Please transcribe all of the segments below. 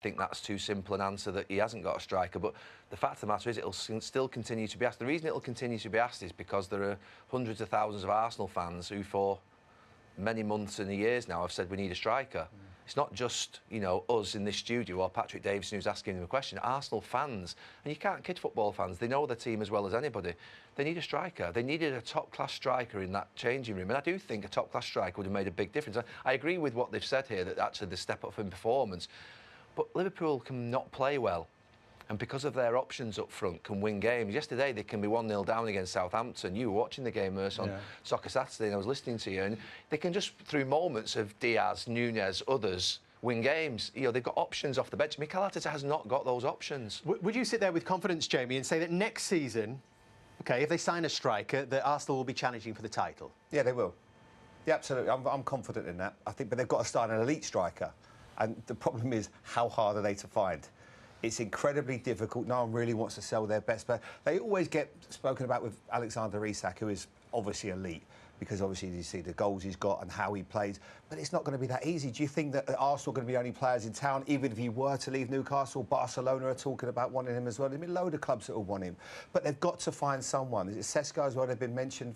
think that's too simple an answer that he hasn't got a striker, but the fact of the matter is it'll still continue to be asked. The reason it'll continue to be asked is because there are hundreds of thousands of Arsenal fans who for many months and years now have said we need a striker. It's not just, you know, us in this studio or Patrick Davison who's asking them a question. Arsenal fans, and you can't kid football fans, they know their team as well as anybody. They need a striker. They needed a top-class striker in that changing room, and I do think a top-class striker would have made a big difference. I agree with what they've said here, that actually the step up in performance. But Liverpool can not play well, and because of their options up front, can win games. Yesterday, they can be 1-0 down against Southampton. You were watching the game, Urs, on Soccer Saturday, and I was listening to you, and they can just, through moments of Diaz, Nunez, others, win games. You know, they've got options off the bench. Mikel Arteta has not got those options. Would you sit there with confidence, Jamie, and say that next season, OK, if they sign a striker, that Arsenal will be challenging for the title? Yeah, they will. Yeah, absolutely. I'm confident in that. I think, but they've got to start an elite striker. And the problem is, how hard are they to find? It's incredibly difficult. No one really wants to sell their best player. They always get spoken about with Alexander Isak, who is obviously elite, because obviously you see the goals he's got and how he plays. But it's not going to be that easy. Do you think that Arsenal are going to be the only players in town, even if he were to leave Newcastle? Barcelona are talking about wanting him as well. There's been a load of clubs that will want him. But they've got to find someone. Is it Sesko as well? They've been mentioned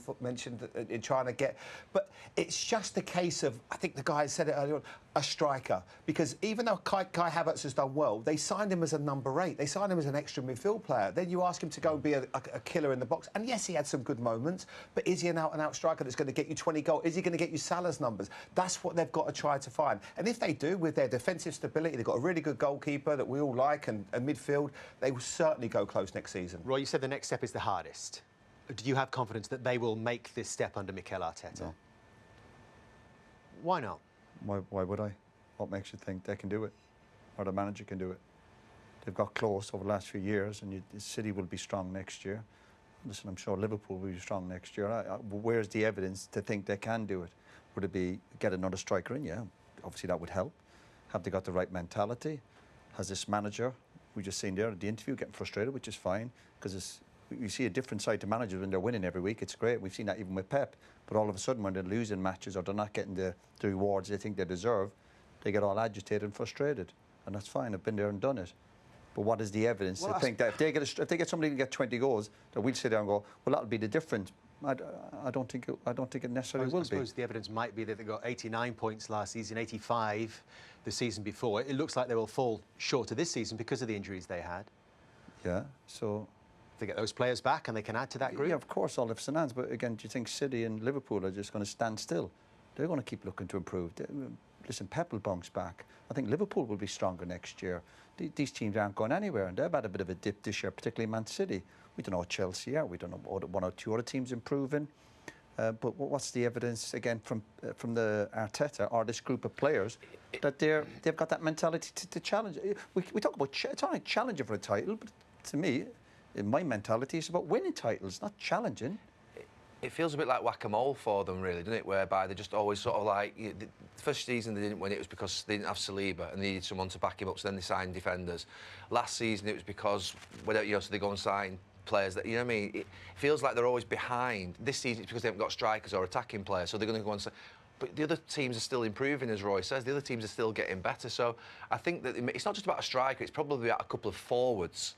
in trying to get. But it's just a case of, I think the guy said it earlier on, a striker. Because even though Kai Havertz has done well, they signed him as a number 8. They signed him as an extra midfield player. Then you ask him to go and be a killer in the box. And yes, he had some good moments, but is he an out-and-out striker that's going to get you 20 goals? Is he going to get you Salah's numbers? That's what they've got to try to find. And if they do, with their defensive stability, they've got a really good goalkeeper that we all like, and midfield, they will certainly go close next season. Roy, you said the next step is the hardest. Do you have confidence that they will make this step under Mikel Arteta? No. Why not? Why would I? What makes you think they can do it? Or the manager can do it? They've got close over the last few years, and City will be strong next year. Listen, I'm sure Liverpool will be strong next year. Where's the evidence to think they can do it? Would it be get another striker in? Yeah, obviously that would help. Have they got the right mentality? Has this manager, we just seen there at the interview, getting frustrated, which is fine, because you see a different side to managers when they're winning every week. It's great. We've seen that even with Pep. But all of a sudden, when they're losing matches or they're not getting the rewards they think they deserve, they get all agitated and frustrated. And that's fine. I've been there and done it. But what is the evidence to think that if they get somebody to get 20 goals, that we'll sit there and go, well, that'll be the difference. I don't think it necessarily will be. I suppose the evidence might be that they got 89 points last season, 85 the season before. It looks like they will fall short of this season because of the injuries they had. Yeah, so if they get those players back and they can add to that group. Yeah, of course, all ifs and ands. But again, do you think City and Liverpool are just going to stand still? They're going to keep looking to improve. Listen, Pep will bounce back. I think Liverpool will be stronger next year. These teams aren't going anywhere, and they've had a bit of a dip this year, particularly Man City. We don't know what Chelsea are. We don't know what one or two other teams improving. But what's the evidence again from the Arteta or this group of players that they've got that mentality to challenge? We talk about it's not like challenging for a title, but to me, in my mentality, it's about winning titles, not challenging. It feels a bit like whack-a-mole for them, really, doesn't it? Whereby they just always sort of like... the first season they didn't win, it was because they didn't have Saliba and they needed someone to back him up, so then they signed defenders. Last season, it was because, so they go and sign players that, you know what I mean? It feels like they're always behind. This season, it's because they haven't got strikers or attacking players, so they're going to go and say... But the other teams are still improving, as Roy says. The other teams are still getting better. So I think that it's not just about a striker, it's probably about a couple of forwards.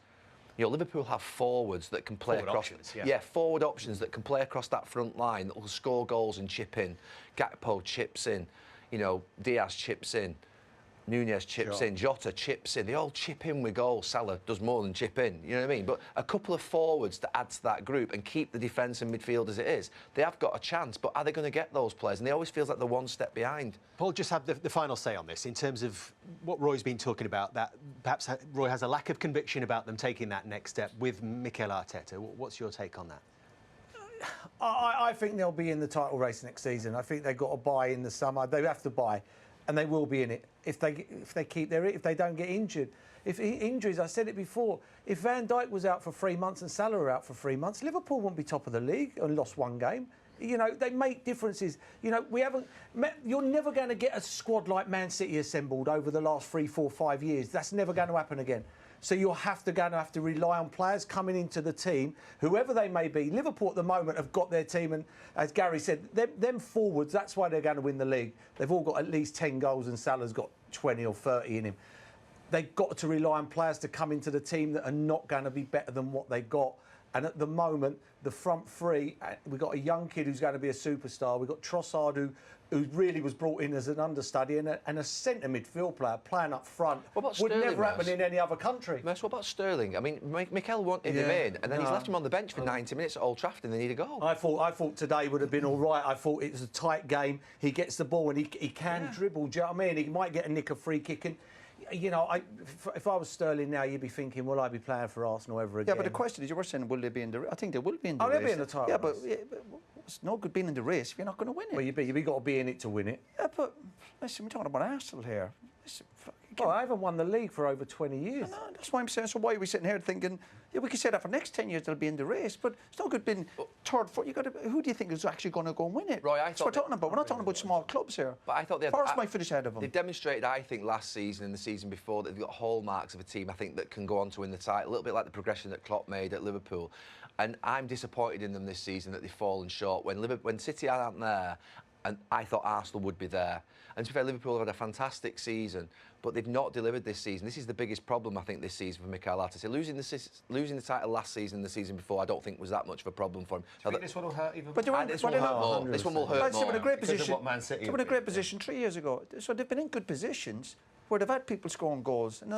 You know, Liverpool have forwards that can play across... Options, forward options that can play across that front line, that will score goals and chip in. Gakpo chips in. You know, Diaz chips in. Nunez chips in. Jota chips in. They all chip in with goals. Salah does more than chip in, you know what I mean? But a couple of forwards to add to that group and keep the defence and midfield as it is, they have got a chance, but are they going to get those players? And they always feels like they're one step behind. Paul, just have the final say on this, in terms of what Roy's been talking about, that perhaps Roy has a lack of conviction about them taking that next step with Mikel Arteta. What's your take on that? I think they'll be in the title race next season. I think they've got to buy in the summer. They have to buy, and they will be in it if they don't get injured. If injuries, I said it before, if Van Dijk was out for 3 months and Salah were out for 3 months, Liverpool wouldn't be top of the league and lost one game. You know, they make differences. You know, you're never going to get a squad like Man City assembled over the last 3, 4, 5 years. That's never going to happen again. So you'll have to rely on players coming into the team, whoever they may be. Liverpool at the moment have got their team, and as Gary said, them forwards, that's why they're going to win the league. They've all got at least 10 goals and Salah's got 20 or 30 in him. they've got to rely on players to come into the team that are not going to be better than what they've got. And at the moment, the front three, we've got a young kid who's going to be a superstar. We've got Trossard, who really was brought in as an understudy, and a centre midfield player playing up front. What about would Sterling, never happen Wes? in any other country. Mess, what about Sterling? I mean, Mikel wanted him in, and then he's left him on the bench for 90 minutes at Old Trafford, and they need a goal. I thought today would have been all right. I thought it was a tight game. He gets the ball and he can dribble. Do you know what I mean? He might get a nick, a free kick. And, you know, if I was Sterling now, you'd be thinking, will I be playing for Arsenal ever again? Yeah, but the question is, you were saying, will they be in the race? I think they will be in the race. they'll be in the title Yeah, race. but it's no good being in the race if you're not going to win it. Well, you've got to be in it to win it. Yeah, but listen, we're talking about Arsenal here. Listen, Well, I haven't won the league for over 20 years. no, that's why I'm saying. So why are we sitting here thinking, yeah, we can say that for the next 10 years they'll be in the race, but it's no good being third, fourth. Who do you think is actually going to go and win it? Roy, That's what we're talking about. We're not talking about small clubs here. But I thought they had, Forest might finish ahead of them. They've demonstrated, I think, last season and the season before that they've got hallmarks of a team, I think, that can go on to win the title. A little bit like the progression that Klopp made at Liverpool. And I'm disappointed in them this season that they've fallen short. When City aren't there, and I thought Arsenal would be there. And to be fair, Liverpool have had a fantastic season, but they've not delivered this season. This is the biggest problem, I think, this season for Mikel Arteta. Losing the title last season and the season before, I don't think was that much of a problem for him. I think this one will hurt even But more. they This one will hurt more. This one will hurt I'd say more. we're in a great Because of position. what Man City They were in a have great been, position 3 years ago. So they've been in good positions where they've had people scoring goals. And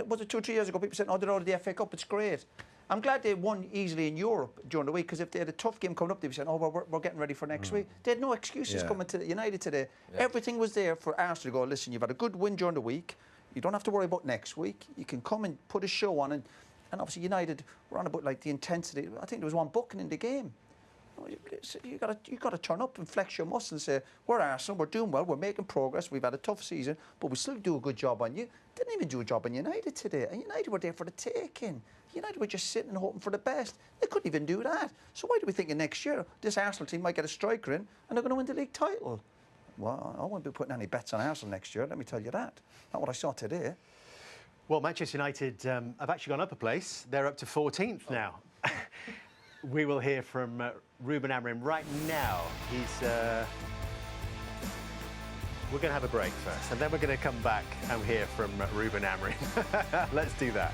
was it 2 or 3 years ago? People said, "Oh, they're out of the FA Cup. It's great." I'm glad they won easily in Europe during the week, because if they had a tough game coming up, they'd be saying, "Oh, well, we're getting ready for next week." They had no excuses coming to United today. Everything was there for Arsenal to go, "Listen, you've had a good win during the week. You don't have to worry about next week. You can come and put a show on." And obviously United were on about like the intensity. I think there was one booking in the game. You got to turn up and flex your muscle and say, "We're Arsenal, we're doing well, we're making progress, we've had a tough season, but we still do a good job on you." Didn't even do a job on United today, and United were there for the taking. United were just sitting and hoping for the best. They couldn't even do that. So why do we think next year this Arsenal team might get a striker in and they're going to win the league title? Well, I won't be putting any bets on Arsenal next year, let me tell you that. Not what I saw today. Well, Manchester United have actually gone up a place. They're up to 14th now. We will hear from Ruben Amorim right now. We're going to have a break first, and then we're going to come back and hear from Ruben Amorim. Let's do that.